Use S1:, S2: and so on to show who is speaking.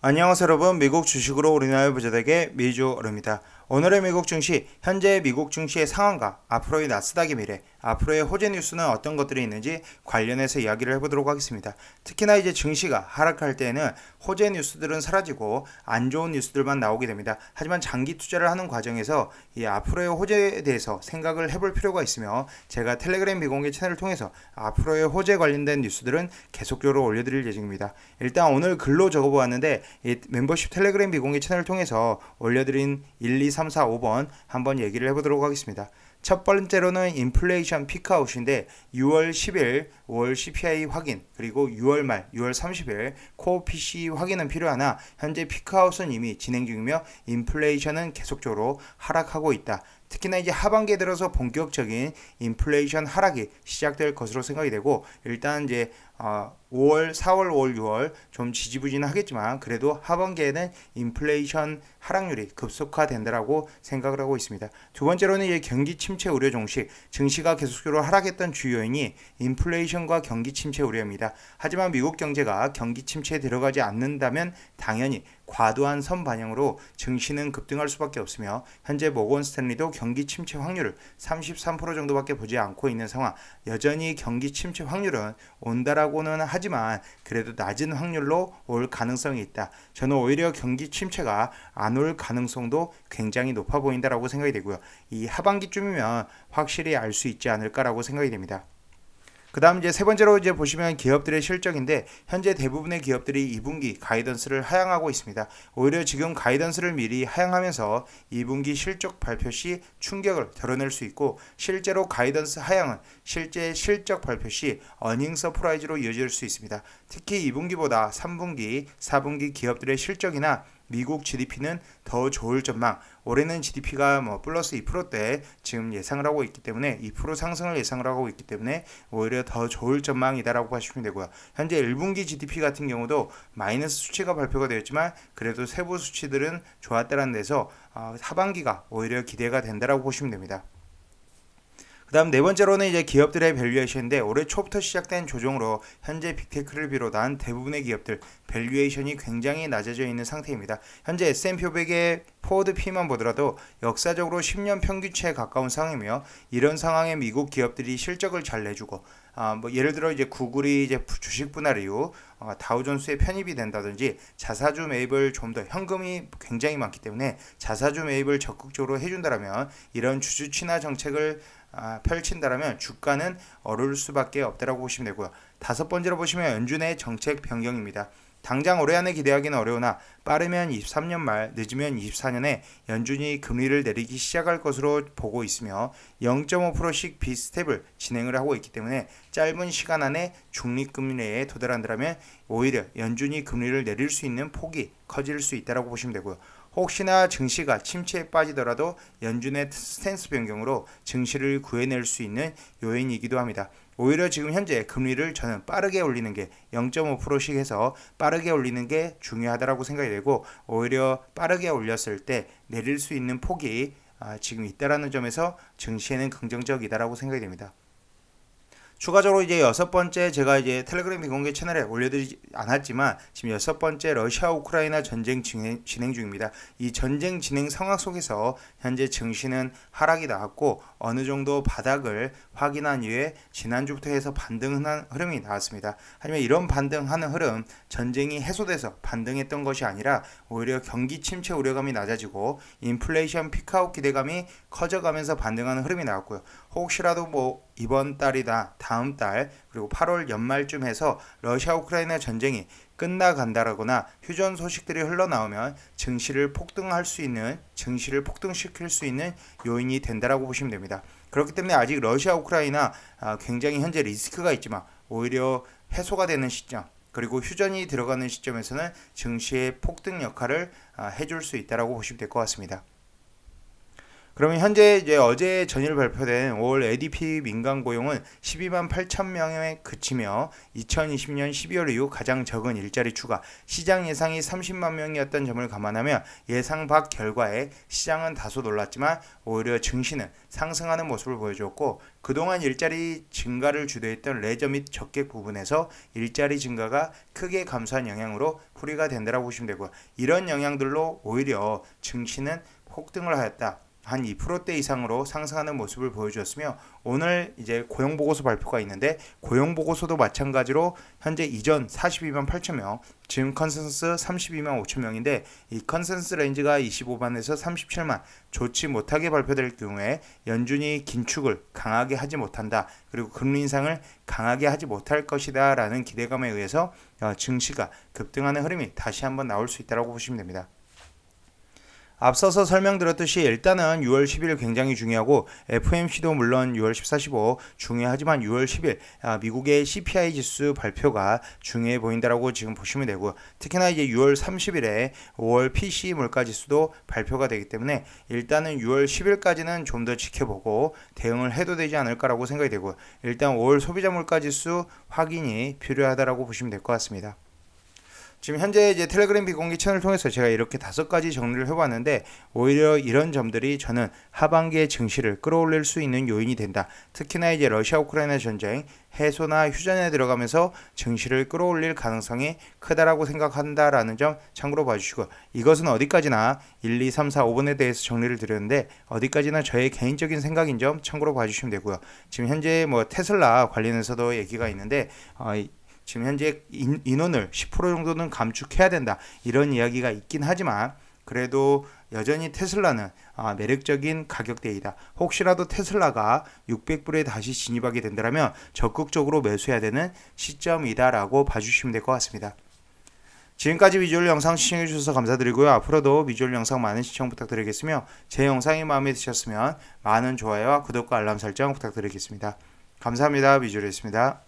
S1: 안녕하세요 여러분, 미국 주식으로 우리나라 부자되게 미주어릅니다. 오늘의 미국 증시, 현재 미국 증시의 상황과 앞으로의 나스닥의 미래, 앞으로의 호재 뉴스는 어떤 것들이 있는지 관련해서 이야기를 해보도록 하겠습니다. 특히나 이제 증시가 하락할 때에는 호재 뉴스들은 사라지고 안 좋은 뉴스들만 나오게 됩니다. 하지만 장기 투자를 하는 과정에서 이 앞으로의 호재에 대해서 생각을 해볼 필요가 있으며, 제가 텔레그램 비공개 채널을 통해서 앞으로의 호재 관련된 뉴스들은 계속적으로 올려드릴 예정입니다. 일단 오늘 글로 적어보았는데, 이 멤버십 텔레그램 비공개 채널을 통해서 올려드린 1, 2, 3, 4, 5번 한번 얘기를 해보도록 하겠습니다. 첫 번째로는 인플레이션 피크아웃인데 6월 10일 5월 CPI 확인, 그리고 6월 말 6월 30일 코어 PCE 확인은 필요하나 현재 피크아웃은 이미 진행 중이며 인플레이션은 계속적으로 하락하고 있다. 특히나 이제 하반기에 들어서 본격적인 인플레이션 하락이 시작될 것으로 생각이 되고, 일단 이제 5월, 4월, 5월, 6월 좀 지지부진은 하겠지만 그래도 하반기에는 인플레이션 하락률이 급속화된다라고 생각을 하고 있습니다. 두 번째로는 이제 경기 침체 우려 종식, 증시가 계속적으로 하락했던 주 요인이 인플레이션과 경기 침체 우려입니다. 하지만 미국 경제가 경기 침체에 들어가지 않는다면 당연히 과도한 선반영으로 증시는 급등할 수밖에 없으며, 현재 모건 스탠리도 경기 침체 확률을 33% 정도밖에 보지 않고 있는 상황. 여전히 경기 침체 확률은 온다라고는 하지만 그래도 낮은 확률로 올 가능성이 있다. 저는 오히려 경기 침체가 안 올 가능성도 굉장히 높아 보인다라고 생각이 되고요. 이 하반기쯤이면 확실히 알 수 있지 않을까라고 생각이 됩니다. 그 다음 이제 세 번째로 이제 보시면 기업들의 실적인데, 현재 대부분의 기업들이 2분기 가이던스를 하향하고 있습니다. 오히려 지금 가이던스를 미리 하향하면서 2분기 실적 발표 시 충격을 덜어낼 수 있고, 실제로 가이던스 하향은 실제 실적 발표 시 어닝 서프라이즈로 이어질 수 있습니다. 특히 2분기보다 3분기, 4분기 기업들의 실적이나 미국 GDP는 더 좋을 전망, 올해는 GDP가 플러스 2%대 지금 예상을 하고 있기 때문에 2% 상승을 예상을 하고 있기 때문에 오히려 더 좋을 전망이다라고 보시면 되고요. 현재 1분기 GDP 같은 경우도 마이너스 수치가 발표가 되었지만 그래도 세부 수치들은 좋았다는 데서 하반기가 오히려 기대가 된다라고 보시면 됩니다. 그 다음 네 번째로는 이제 기업들의 밸류에이션인데, 올해 초부터 시작된 조정으로 현재 빅테크를 비롯한 대부분의 기업들 밸류에이션이 굉장히 낮아져 있는 상태입니다. 현재 S&P 500의 포워드 P만 보더라도 역사적으로 10년 평균치에 가까운 상황이며, 이런 상황에 미국 기업들이 실적을 잘 내주고 예를 들어 이제 구글이 이제 주식 분할 이후 다우존스에 편입이 된다든지 자사주 매입을 좀 더, 현금이 굉장히 많기 때문에 자사주 매입을 적극적으로 해준다라면, 이런 주주 친화 정책을 펼친다라면 주가는 오를 수밖에 없다라고 보시면 되고요. 다섯 번째로 보시면 연준의 정책 변경입니다. 당장 올해 안에 기대하기는 어려우나 빠르면 23년 말, 늦으면 24년에 연준이 금리를 내리기 시작할 것으로 보고 있으며 0.5%씩 비스텝을 진행을 하고 있기 때문에 짧은 시간 안에 중립금리에 도달한다면 오히려 연준이 금리를 내릴 수 있는 폭이 커질 수 있다고 보시면 되고요. 혹시나 증시가 침체에 빠지더라도 연준의 스탠스 변경으로 증시를 구해낼 수 있는 요인이기도 합니다. 오히려 지금 현재 금리를 저는 빠르게 올리는 게 0.5%씩 해서 빠르게 올리는 게 중요하다고 생각이 되고, 오히려 빠르게 올렸을 때 내릴 수 있는 폭이 지금 있다라는 점에서 증시에는 긍정적이다라고 생각이 됩니다. 추가적으로 이제 여섯 번째, 제가 이제 텔레그램 비공개 채널에 올려드리지 않았지만 지금 여섯 번째 러시아 우크라이나 전쟁 진행 중입니다. 이 전쟁 진행 상황 속에서 현재 증시는 하락이 나왔고 어느 정도 바닥을 확인한 이후에 지난주부터 해서 반등하는 흐름이 나왔습니다. 하지만 이런 반등하는 흐름, 전쟁이 해소돼서 반등했던 것이 아니라 오히려 경기 침체 우려감이 낮아지고 인플레이션 피크아웃 기대감이 커져가면서 반등하는 흐름이 나왔고요. 혹시라도 이번 달이다 다음 달 그리고 8월 연말쯤 해서 러시아 우크라이나 전쟁이 끝나간다라거나 휴전 소식들이 흘러나오면 증시를 폭등시킬 수 있는 요인이 된다라고 보시면 됩니다. 그렇기 때문에 아직 러시아 우크라이나 굉장히 현재 리스크가 있지만 오히려 해소가 되는 시점, 그리고 휴전이 들어가는 시점에서는 증시의 폭등 역할을 해줄 수 있다라고 보시면 될 것 같습니다. 그러면 현재 이제 어제 전일 발표된 5월 ADP 민간 고용은 12만 8천 명에 그치며 2020년 12월 이후 가장 적은 일자리 추가, 시장 예상이 30만 명이었던 점을 감안하면 예상 밖 결과에 시장은 다소 놀랐지만 오히려 증시는 상승하는 모습을 보여주었고, 그동안 일자리 증가를 주도했던 레저 및 적객 부분에서 일자리 증가가 크게 감소한 영향으로 풀이가 된다고 보시면 되고요. 이런 영향들로 오히려 증시는 폭등을 하였다. 한 2%대 이상으로 상승하는 모습을 보여주었으며, 오늘 이제 고용보고서 발표가 있는데 고용보고서도 마찬가지로 현재 이전 42만 8천 명, 지금 컨센서스 32만 5천 명인데 이 컨센서스 레인지가 25만에서 37만, 좋지 못하게 발표될 경우에 연준이 긴축을 강하게 하지 못한다, 그리고 금리 인상을 강하게 하지 못할 것이다 라는 기대감에 의해서 증시가 급등하는 흐름이 다시 한번 나올 수 있다고 보시면 됩니다. 앞서서 설명드렸듯이 일단은 6월 10일 굉장히 중요하고 FOMC도 물론 6월 14, 15 중요하지만 6월 10일 미국의 CPI 지수 발표가 중요해 보인다라고 지금 보시면 되고, 특히나 이제 6월 30일에 5월 PCE 물가 지수도 발표가 되기 때문에 일단은 6월 10일까지는 좀 더 지켜보고 대응을 해도 되지 않을까라고 생각이 되고, 일단 5월 소비자 물가 지수 확인이 필요하다라고 보시면 될 것 같습니다. 지금 현재 이제 텔레그램 비공개 채널을 통해서 제가 이렇게 5가지 정리를 해봤는데, 오히려 이런 점들이 저는 하반기의 증시를 끌어올릴 수 있는 요인이 된다. 특히나 이제 러시아 우크라이나 전쟁 해소나 휴전에 들어가면서 증시를 끌어올릴 가능성이 크다라고 생각한다라는 점 참고로 봐주시고, 이것은 어디까지나 1, 2, 3, 4, 5번에 대해서 정리를 드렸는데 어디까지나 저의 개인적인 생각인 점 참고로 봐주시면 되고요. 지금 현재 뭐 테슬라 관련해서도 얘기가 있는데 지금 현재 인원을 10% 정도는 감축해야 된다, 이런 이야기가 있긴 하지만 그래도 여전히 테슬라는 매력적인 가격대이다. 혹시라도 테슬라가 600불에 다시 진입하게 된다면 적극적으로 매수해야 되는 시점이다라고 봐주시면 될 것 같습니다. 지금까지 비주얼 영상 시청해주셔서 감사드리고요. 앞으로도 비주얼 영상 많은 시청 부탁드리겠으며, 제 영상이 마음에 드셨으면 많은 좋아요와 구독과 알람 설정 부탁드리겠습니다. 감사합니다. 비주얼이었습니다.